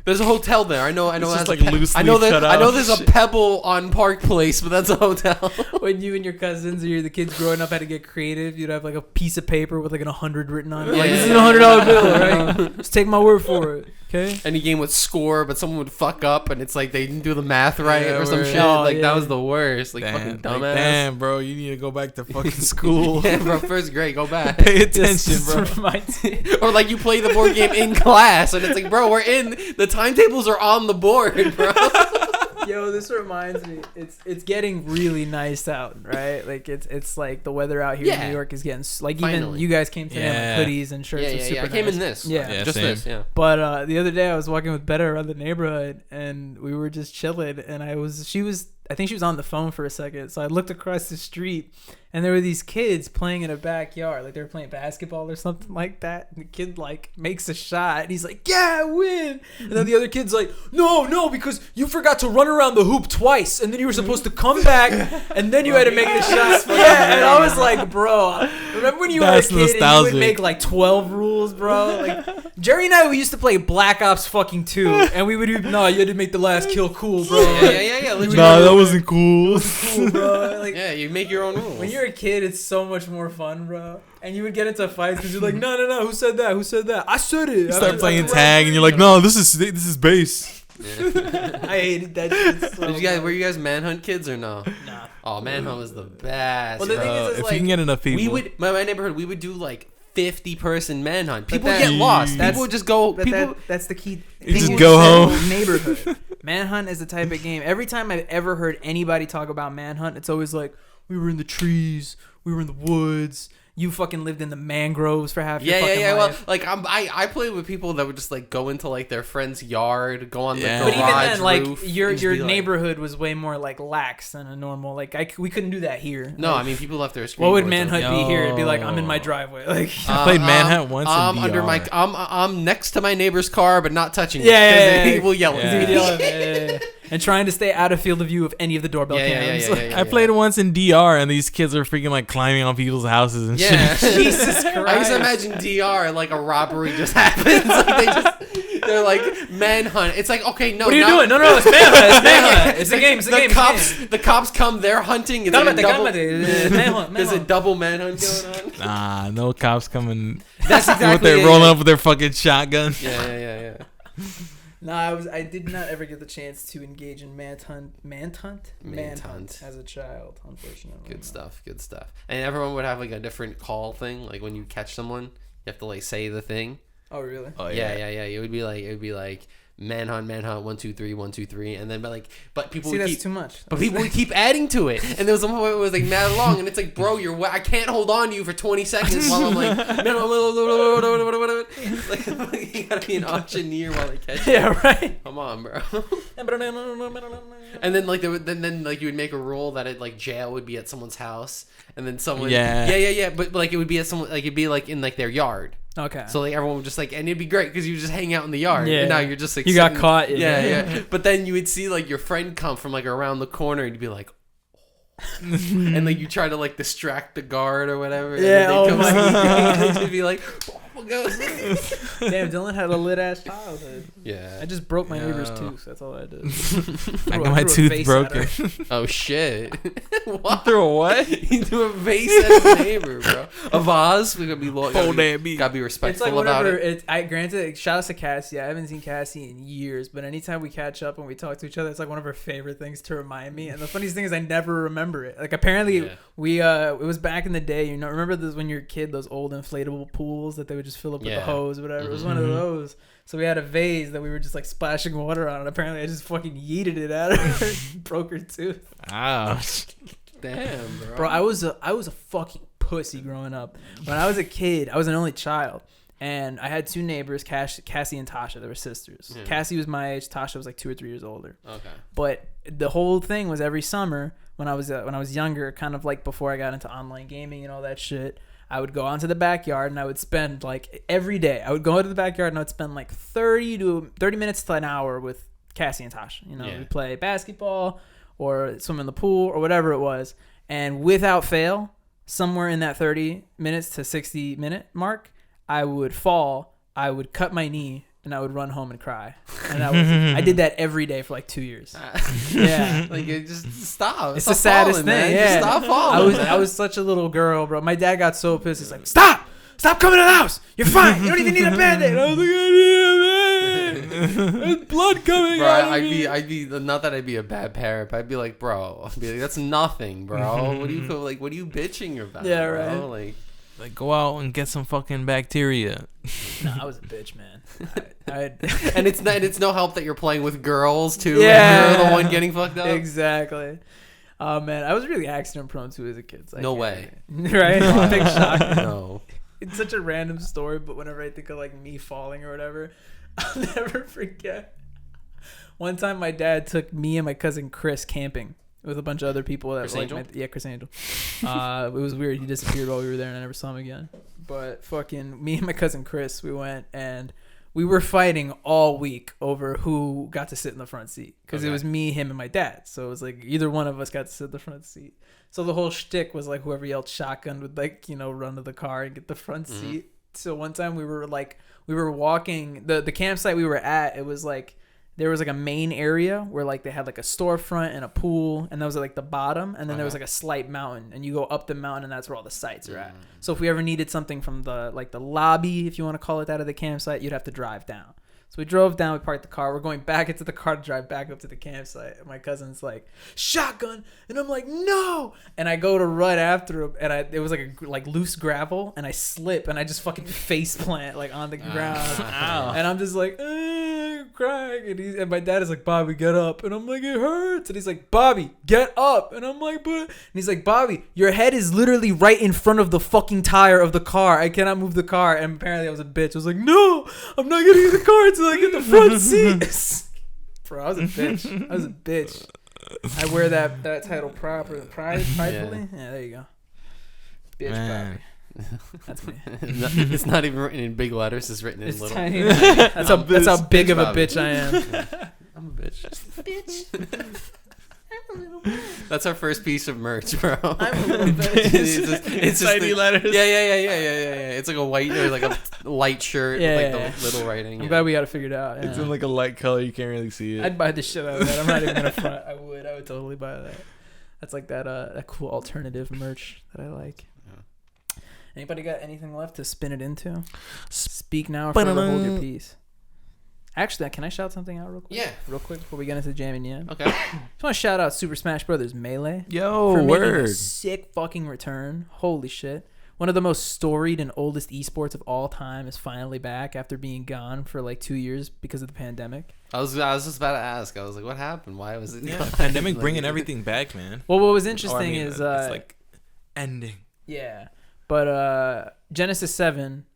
There's a hotel there. I know. It's just like loosely I know shut there's a Pebble on Park Place, but that's a hotel. When you and your cousins or the kids growing up had to get creative, you'd have like a piece of paper with like an 100 written on it. Like, this is a $100 bill, right? Just take my word for it. Okay. Any game would score, but someone would fuck up, and it's like they didn't do the math right or some shit. That was the worst. Like fucking dumbass. Like, damn, bro, you need to go back to fucking school. Yeah, bro, first grade, go back. Pay attention, bro. Or like you play the board game in class, and it's like, bro, the timetables are on the board, bro. Yo, this reminds me. It's getting really nice out, right? Like it's like the weather out here in New York is getting like even you guys came today with hoodies and shirts. Yeah. I came in this. Yeah, just same. this. Yeah. But the other day I was walking with Betta around the neighborhood and we were just chilling and I think she was on the phone for a second. So I looked across the street and there were these kids playing in a backyard. Like they were playing basketball or something like that. And the kid like makes a shot and he's like, yeah, I win. And then the other kid's like, no, because you forgot to run around the hoop twice. And then you were supposed to come back and then you had to make the shot. Yeah, and I was like, bro, remember when you were a kid nostalgic. And you would make like 12 rules, bro? Like Jerry and I, we used to play Black Ops fucking 2 and we would do, no, you had to make the last kill cool, bro. Yeah. Nah, that wasn't cool. Cool, bro. Like, yeah, you make your own rules. When you're a kid, it's so much more fun, bro. And you would get into fights because you're like, no, who said that? I said it. You start playing tag and you're like, no, this is base. Yeah. I hated that shit so much. Were you guys Manhunt kids or no? Nah. Oh, Manhunt was the best. Well, the thing is if like, you can get enough people. My neighborhood, we would do like 50-person manhunt. People would get lost. People would just go. That's the key. You just go home. Neighborhood. Manhunt is the type of game. Every time I've ever heard anybody talk about Manhunt, it's always like, we were in the trees, we were in the woods. You fucking lived in the mangroves for half your fucking life. Well, like I played with people that would just like go into like their friend's yard, go on the garage But even then, roof, like your neighborhood was way more like lax than a normal. Like we couldn't do that here. No, like, I mean people left their. What would Manhunt be here? It'd be like, I'm in my driveway. Like I played Manhunt once. I'm next to my neighbor's car, but not touching it. Yeah. He will yell at me. And trying to stay out of field of view of any of the doorbell cams. I played once in DR, and these kids are freaking like climbing on people's houses and shit. Jesus Christ! I used to imagine DR like a robbery just happens. Like they're like manhunt. It's like, okay, no. What are you doing? No, it's manhunt. It's a game. The cops come. They're hunting. It's like manhunt. There's a double manhunt going on. Nah, no cops coming. That's exactly. They're rolling up with their fucking shotgun. Yeah. No, I did not ever get the chance to engage in manhunt as a child, unfortunately. Good stuff. And everyone would have like a different call thing. Like when you catch someone, you have to like say the thing. Oh really? Oh yeah. It would be like manhunt 1 2 3 1 2 3, and then but people see would that's too much. But people would keep adding to it, and there was some point it was like mad long, and it's like, bro, I can't hold on to you for 20 seconds while I'm like, like you gotta be an auctioneer while they catch you. Yeah, right. Come on, bro. And then like you would make a rule that it like jail would be at someone's house, and then someone but like it would be at someone, like it'd be like in like their yard. Okay. So like everyone would just like, and it'd be great because you just hang out in the yard. Yeah. And now you're just like you got caught. Yeah. But then you would see like your friend come from like around the corner, and you'd be like, and like you try to like distract the guard or whatever. Yeah, and oh my God. They'd be like, damn, Dylan had a lit ass childhood. yeah. I just broke my neighbor's tooth. That's all I did. I got my tooth broken. Oh shit! What? Threw a what? He threw a vase at his neighbor, bro. A vase. We gotta be gotta be respectful it's like about whenever it. Granted, shout out to Cassie. I haven't seen Cassie in years, but anytime we catch up and we talk to each other, it's like one of her favorite things to remind me. And the funniest thing is I never remember it. Like apparently we it was back in the day. You know, remember this when you're a kid? Those old inflatable pools that they would just fill up with the hose, or whatever. Mm-hmm. It was one of those. So we had a vase that we were just like splashing water on, and apparently I just fucking yeeted it at her, broke her tooth. Ouch. Damn, Bro, I was a fucking pussy growing up. When I was a kid, I was an only child, and I had two neighbors, Cassie and Tasha. They were sisters. Yeah. Cassie was my age. Tasha was like 2 or 3 years older. Okay. But the whole thing was every summer when I was younger, kind of like before I got into online gaming and all that shit, I would go onto the backyard and I would spend like every day. I would go into the backyard and I would spend like 30 minutes to an hour with Cassie and Tasha. You know, we'd play basketball or swim in the pool or whatever it was. And without fail, somewhere in that 30 minutes to 60 minute mark, I would fall, I would cut my knee, and I would run home and cry. And I did that every day for like 2 years. Yeah. Like, just stop. It's the saddest thing. Man. Yeah. Just stop falling. I was such a little girl, bro. My dad got so pissed. He's like, stop coming to the house. You're fine. You don't even need a Band-Aid. I was like, I need a Band-Aid. There's blood coming bro, out of me. I'd be, not that I'd be a bad parent, but I'd be like, bro, that's nothing, bro. What are you bitching about? Yeah, bro? right. Like, go out and get some fucking bacteria. Nah, I was a bitch, man. And it's no help that you're playing with girls too. Yeah, and you're the one getting fucked up. Exactly. Oh man, I was really accident prone too as a kid. So no way. Right? Big shock. No. It's such a random story, but whenever I think of like me falling or whatever, I'll never forget. One time, my dad took me and my cousin Chris camping with a bunch of other people. That Chris Angel? Chris Angel. It was weird. He disappeared while we were there, and I never saw him again. But fucking me and my cousin Chris, we went and we were fighting all week over who got to sit in the front seat because it was me, him, and my dad. So it was like either one of us got to sit in the front seat. So the whole shtick was like whoever yelled shotgun would like, you know, run to the car and get the front seat. So one time we were walking the campsite we were at. It was like there was like a main area where like they had like a storefront and a pool, and that was like the bottom, and then there was like a slight mountain, and you go up the mountain, and that's where all the sites are at. So if we ever needed something from the lobby, if you want to call it that, of the campsite, you'd have to drive down. So we drove down, we parked the car, we're going back into the car to drive back up to the campsite. And my cousin's like, shotgun, and I'm like, no, and I go to run after him, and it was like loose gravel, and I slip, and I just fucking face plant like on the ground, and I'm just like, crying, and my dad is like, Bobby, get up, and I'm like, it hurts, and he's like, Bobby, get up, and I'm like, but, and he's like, Bobby, your head is literally right in front of the fucking tire of the car, I cannot move the car. And apparently I was a bitch. I was like, no, I'm not getting in the car until I get the front seat. Bro, I was a bitch. I wear that title pridefully. Yeah, there you go. Bitch, Bobby. That's me. It's not even written in big letters. It's written in little. Tiny. That's how big of a bitch I am. I'm a bitch. That's our first piece of merch, bro. I'm a little bitch. It's tiny letters. Yeah. It's like a white or like a light shirt with like the little writing. I'm glad we got to figure it out. It's in like a light color. You can't really see it. I'd buy the shit out of that. I'm not even gonna front. I would totally buy that. That's like that cool alternative merch that I like. Anybody got anything left to spin it into? Speak now or forever hold your peace. Actually, can I shout something out real quick? Yeah. Real quick before we get into Jam and Yam. Okay. Just want to shout out Super Smash Brothers Melee. Yo, for word. making a sick fucking return. Holy shit. One of the most storied and oldest esports of all time is finally back after being gone for like 2 years because of the pandemic. I was just about to ask. I was like, what happened? Why was it? Yeah, pandemic bringing everything back, man. Well, what was interesting is... it's like ending. Yeah. But Genesis 7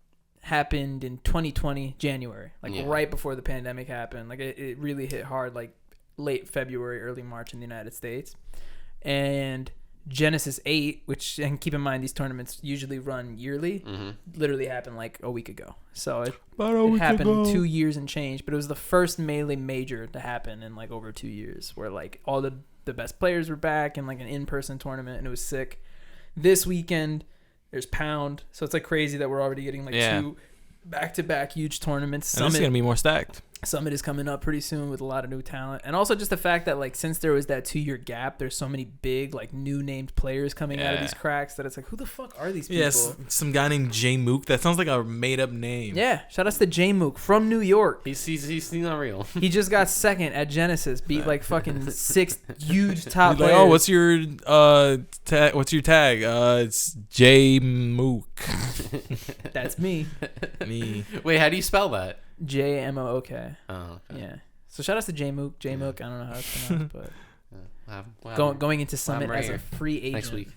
happened in 2020 January, right before the pandemic happened. Like it really hit hard like late February, early March in the United States. And Genesis 8, which, and keep in mind these tournaments usually run yearly, literally happened like a week ago. So it happened 2 years and change, but it was the first Melee major to happen in like over 2 years, where like all the the best players were back in like an in-person tournament, and it was sick. This weekend there's Pound, so it's like crazy that we're already getting like 2 back-to-back huge tournaments. And this is gonna be more stacked. Summit is coming up pretty soon with a lot of new talent, and also just the fact that like since there was that 2-year gap, there's so many big like new named players coming out of these cracks that it's like, who the fuck are these people? Yes, some guy named J Mook. That sounds like a made up name. Yeah, shout outs to J Mook from New York. He's not real. He just got second at Genesis, beat like fucking 6 huge top players. Like, oh, what's your tag? It's J Mook. That's me. Me. Wait, how do you spell that? JMOOK. Oh, okay. Yeah. So shout outs to J Mook. J Mook. I don't know how it's pronounced, but going into Summit right as a here. free agent Next week.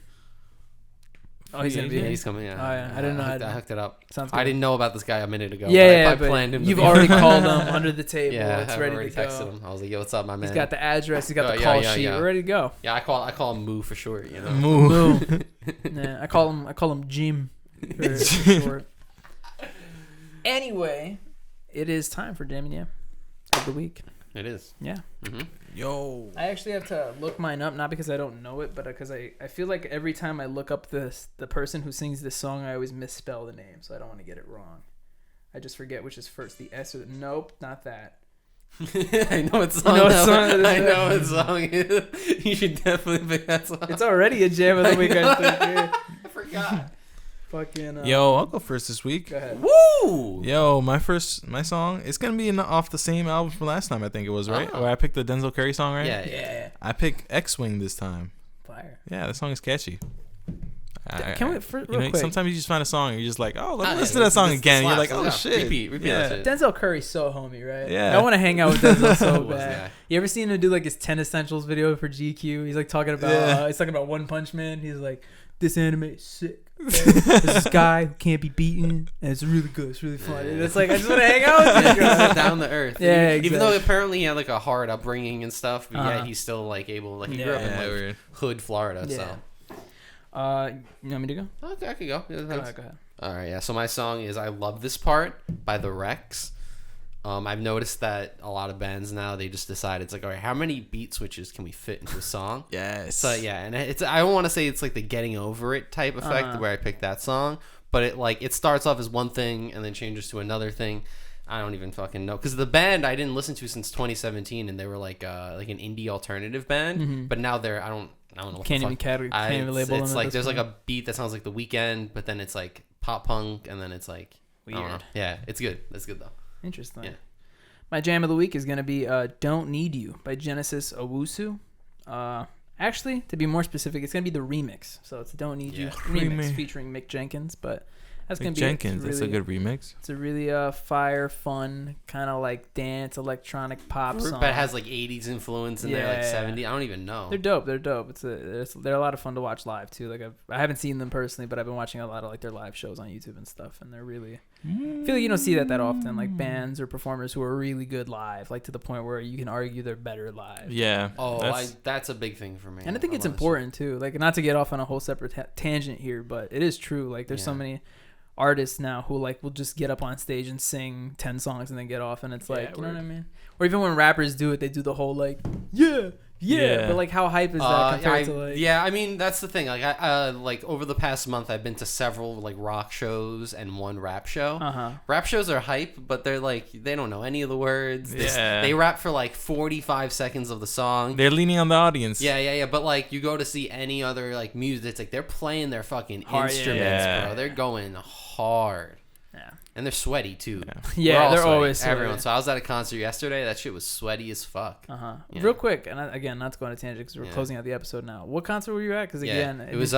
Oh, he's gonna be here. He's coming. Yeah. Oh yeah. I didn't know. I hooked it up. Sounds good. I didn't know about this guy a minute ago. Yeah, I planned him. You've already called him under the table. Yeah, it's I've ready already to go. texted him. I was like, "Yo, what's up, my man?" He's got the address. He's got the call sheet. Yeah. We're ready to go. Yeah, I call him Moo for short. You know, Moo. Yeah, I call him Jim for short. Anyway, it is time for Damn Yeah of the week. It is. Yeah. Mm-hmm. Yo. I actually have to look mine up, not because I don't know it, but because I feel like every time I look up the person who sings this song, I always misspell the name, so I don't want to get it wrong. I just forget which is first, the S or the... Nope, not that. I know what song. I know what song it is. You should definitely pick that song. It's already a jam of the week, I think. Yeah. I forgot. Fucking. Yo, I'll go first this week. Go ahead. Woo! Yo, my song, it's gonna be off the same album from last time. I think it was right. Oh. Where I picked the Denzel Curry song, right? Yeah. I picked X-Wing this time. Fire. Yeah, that song is catchy. Can we real quick? Sometimes you just find a song and you're just like, oh, let me Yeah, listen to that song this again. slaps. You're like, oh shit. Repeat Yeah. that shit. Denzel Curry's so homie, right? Yeah. I want to hang out with Denzel so Who was bad. that? You ever seen him do like his 10 Essentials video for GQ? He's like talking about One Punch Man. He's like, this anime is sick. There's this guy who can't be beaten, and it's really good. It's really fun. And it's like, I just want to hang out with you. Down to earth. Yeah, exactly. Even though apparently he had like a hard upbringing and stuff, but yeah, he's still like able. Like he grew up in like hood Florida. Yeah. So. You want me to go? Okay, I can go. Go ahead. All right, yeah. So my song is "I Love This Part" by the Rex. I've noticed that a lot of bands now they just decide it's like, all right, how many beat switches can we fit into a song? Yes. So yeah, and I don't want to say it's like the getting over it type effect where I picked that song, but it starts off as one thing and then changes to another thing. I don't even fucking know because the band I didn't listen to since 2017 and they were like an indie alternative band, but now they're I don't know. Can't even label them. It's like there's like a beat that sounds like The Weeknd, but then it's like pop punk, and then it's like weird. Yeah, it's good. That's good though. Interesting. Yeah. My jam of the week is gonna be "Don't Need You" by Genesis Owusu. Actually, to be more specific, it's gonna be the remix. So it's "Don't Need You" remix featuring Mick Jenkins, but. That's gonna be Jenkins. Really, that's a good remix. It's a really fire, fun kind of like dance electronic pop song. But it has like 80s influence in there, like 70. I don't even know. They're dope. They're dope. They're a lot of fun to watch live too. Like I haven't seen them personally, but I've been watching a lot of like their live shows on YouTube and stuff, and they're really. I feel like you don't see that often, like bands or performers who are really good live, like to the point where you can argue they're better live. Yeah. Oh, that's a big thing for me. And I think it's important too. Like not to get off on a whole separate tangent here, but it is true. Like there's so many artists now who like will just get up on stage and sing 10 songs and then get off, and it's like, you know what I mean? Or even when rappers do it, they do the whole like but like how hype is that compared to like I mean that's the thing, like I like over the past month I've been to several like rock shows and one rap show. Rap shows are hype, but they're like they don't know any of the words. They rap for like 45 seconds of the song. They're leaning on the audience. Yeah, but like you go to see any other like music, it's like they're playing their fucking instruments, bro. They're going hard. And they're sweaty too. Yeah, they're sweaty. always sweaty. Everyone. So I was at a concert yesterday. That shit was sweaty as fuck. Real quick, and again, not to go on a tangent because we're closing out the episode now. What concert were you at? Because again, it was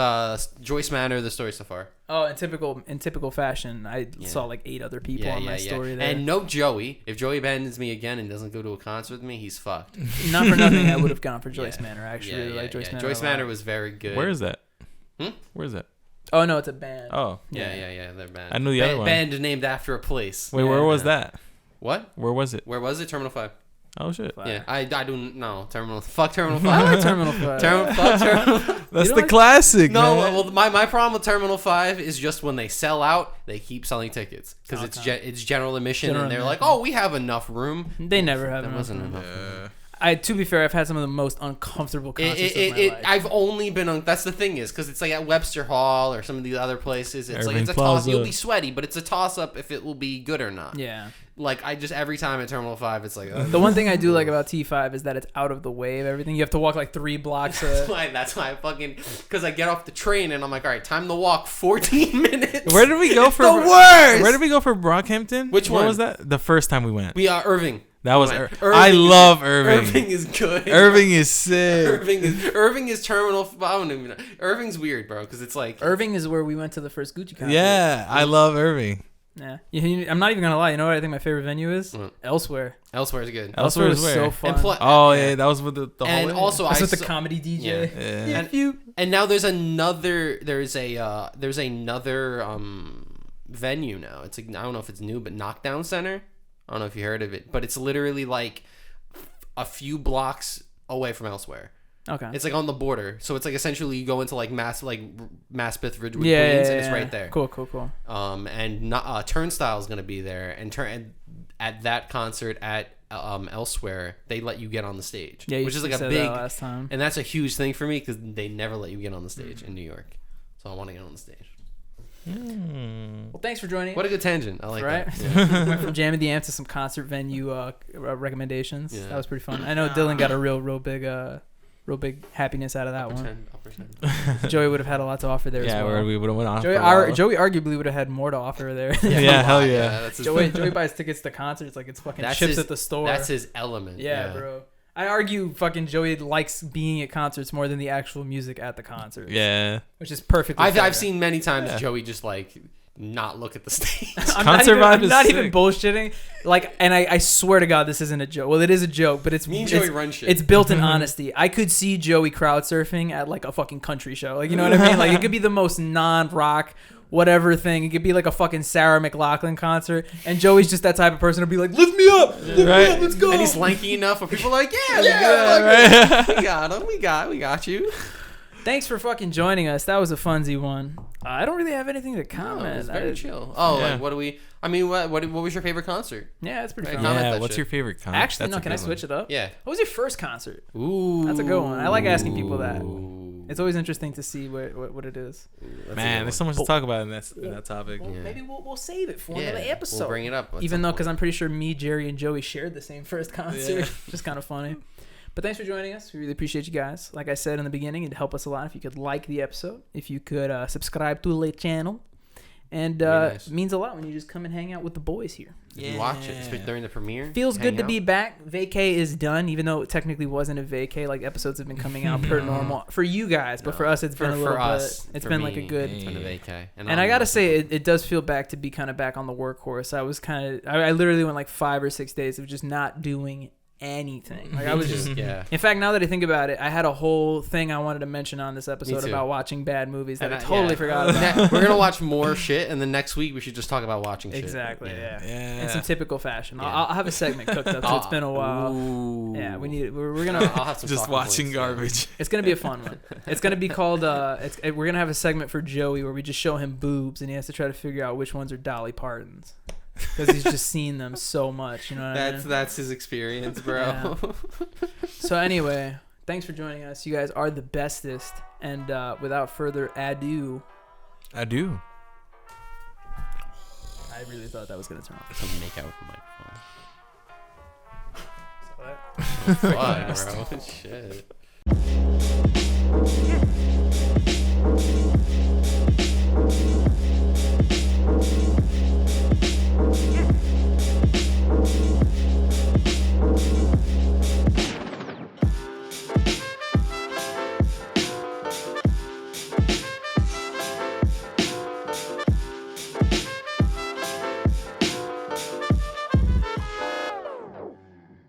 Joyce Manor, The Story So Far. Oh, in typical fashion, I saw like 8 other people on my story there. And no Joey. If Joey abandons me again and doesn't go to a concert with me, he's fucked. Not for nothing, I would have gone for Joyce Manor. I actually really like Joyce Manor. Joyce Manor was very good. Where is that? Where is that? Oh no, it's a band. Oh yeah, they're band. I knew the other one. Band named after a place. Wait, where was that? What? Where was it? Where was it? Terminal 5. Oh shit. Yeah, I don't know. Fuck Terminal 5. I like Terminal 5. Fuck Terminal 5. That's the classic. No, man. well, my problem with Terminal 5 is just when they sell out, they keep selling tickets because it's general admission, and they're like, oh, we have enough room. They never have enough room. To be fair, I've had some of the most uncomfortable concerts of my life. I've only been on. That's the thing is because it's like at Webster Hall or some of these other places. It's Irving like it's a Plaza. toss. You'll be sweaty, but it's a toss up if it will be good or not. Yeah. Like I just every time at Terminal 5, it's like the one thing I do like about T5 is that it's out of the way of everything. You have to walk like 3 blocks. That's why I fucking because I get off the train and I'm like, all right, time to walk 14 minutes. Where did we go for the worst? Where did we go for Brockhampton? Which What one was that? The first time we went. We are Irving. That was Irving. I love Irving. Irving is good. Irving is sick. Irving is Terminal. I don't even know. Irving's weird, bro, because it's like Irving is where we went to the first Gucci concert. Yeah, I love Irving. Yeah. I'm not even gonna lie. You know what I think my favorite venue is? What? Elsewhere. Elsewhere is good. Elsewhere was is so where? fun. Yeah, that was with the and whole also That's I with the saw- comedy DJ. Yeah. And now there's another venue now. It's like, I don't know if it's new, but Knockdown Center. I don't know if you heard of it, but it's literally like a few blocks away from Elsewhere. Okay. It's like on the border, so it's like essentially you go into like Maspeth, Ridgewood, Yeah, Queens, yeah, and it's yeah. right there. Cool. And Turnstile is gonna be there, and at that concert at Elsewhere, they let you get on the stage, Yeah, you which is like a said big, that last time. and that's a huge thing for me because they never let you get on the stage in New York, so I want to get on the stage. Well, thanks for joining. What a good tangent! I like right? that. Yeah. Went from jamming the amp to some concert venue recommendations. Yeah. That was pretty fun. I know Dylan got a real big happiness out of that one. I'll pretend. Joey would have had a lot to offer there as Yeah, well. where we would have went off. Joey arguably would have had more to offer there. Yeah, hell yeah. That's his, Joey buys tickets to concerts like it's fucking That's chips his- at the store. That's his element. yeah, bro. I argue fucking Joey likes being at concerts more than the actual music at the concert. Yeah. Which is perfectly fair. I've seen many times Yeah. Joey just like not look at the stage. I'm Concert not vibe even, I'm is not even sick. bullshitting. Like, and I swear to God, this isn't a joke. Well, it is a joke, but it's Me and it's- Joey run shit. It's built in honesty. I could see Joey crowd surfing at like a fucking country show. Like, you know what I mean? Like, it could be the most non-rock whatever thing. It could be like a fucking Sarah McLachlan concert, and Joey's just that type of person to be like, "Lift me up, let's go." And he's lanky enough where people are like, yeah, we got him. We got you. Thanks for fucking joining us. That was a funsy one. I don't really have anything to comment. It was very chill. Oh, Yeah. like what do we? I mean, what was your favorite concert? Yeah, it's pretty Right, fun. comment Yeah, that what's shit. your favorite concert? Actually, That's no. a Can I good switch it up? Yeah. What was your first concert? Ooh, That's a good one. I like asking people that. Ooh. It's always interesting to see what it is. That's a Man, good there's so one. much to talk about in that topic. Well, Yeah. maybe we'll save it for Yeah, another episode. We'll bring it up. Even though, because I'm pretty sure me, Jerry, and Joey shared the same first concert. Yeah. Just kind of funny. But thanks for joining us. We really appreciate you guys. Like I said in the beginning, it'd help us a lot if you could like the episode, if you could subscribe to the channel. And nice. it means a lot when you just come and hang out with the boys here. you watch it especially during the premiere. Feels good hang to out. be back. Vacay is done, even though it technically wasn't a vacay. Like, episodes have been coming out per normal for you guys, but for us, it's been a little us, bit. It's for been me, like a good. It's been a vacay. And I gotta say, it does feel back to be kind of back on the workhorse. I was kind of, I literally went like 5 or 6 days of just not doing anything. Like, I was just. yeah. In fact, now that I think about it, I had a whole thing I wanted to mention on this episode too. about watching bad movies that And I totally forgot about. We're gonna watch more shit, and then next week we should just talk about watching shit. Exactly. Yeah. Yeah. In some typical fashion. Yeah. I'll have a segment cooked up. So it's been a while. Ooh. Yeah, we need it. We're I'll gonna. have some Just talking watching points, garbage. It's gonna be a fun one. It's gonna be called. We're gonna have a segment for Joey where we just show him boobs, and he has to try to figure out which ones are Dolly Partons, because he's just seen them so much. You know what I mean? That's his experience, bro. So anyway, thanks for joining us. You guys are the bestest. And without further ado, I do. I really thought that was gonna turn off. Some make out with the microphone. Fuck, bro. Shit.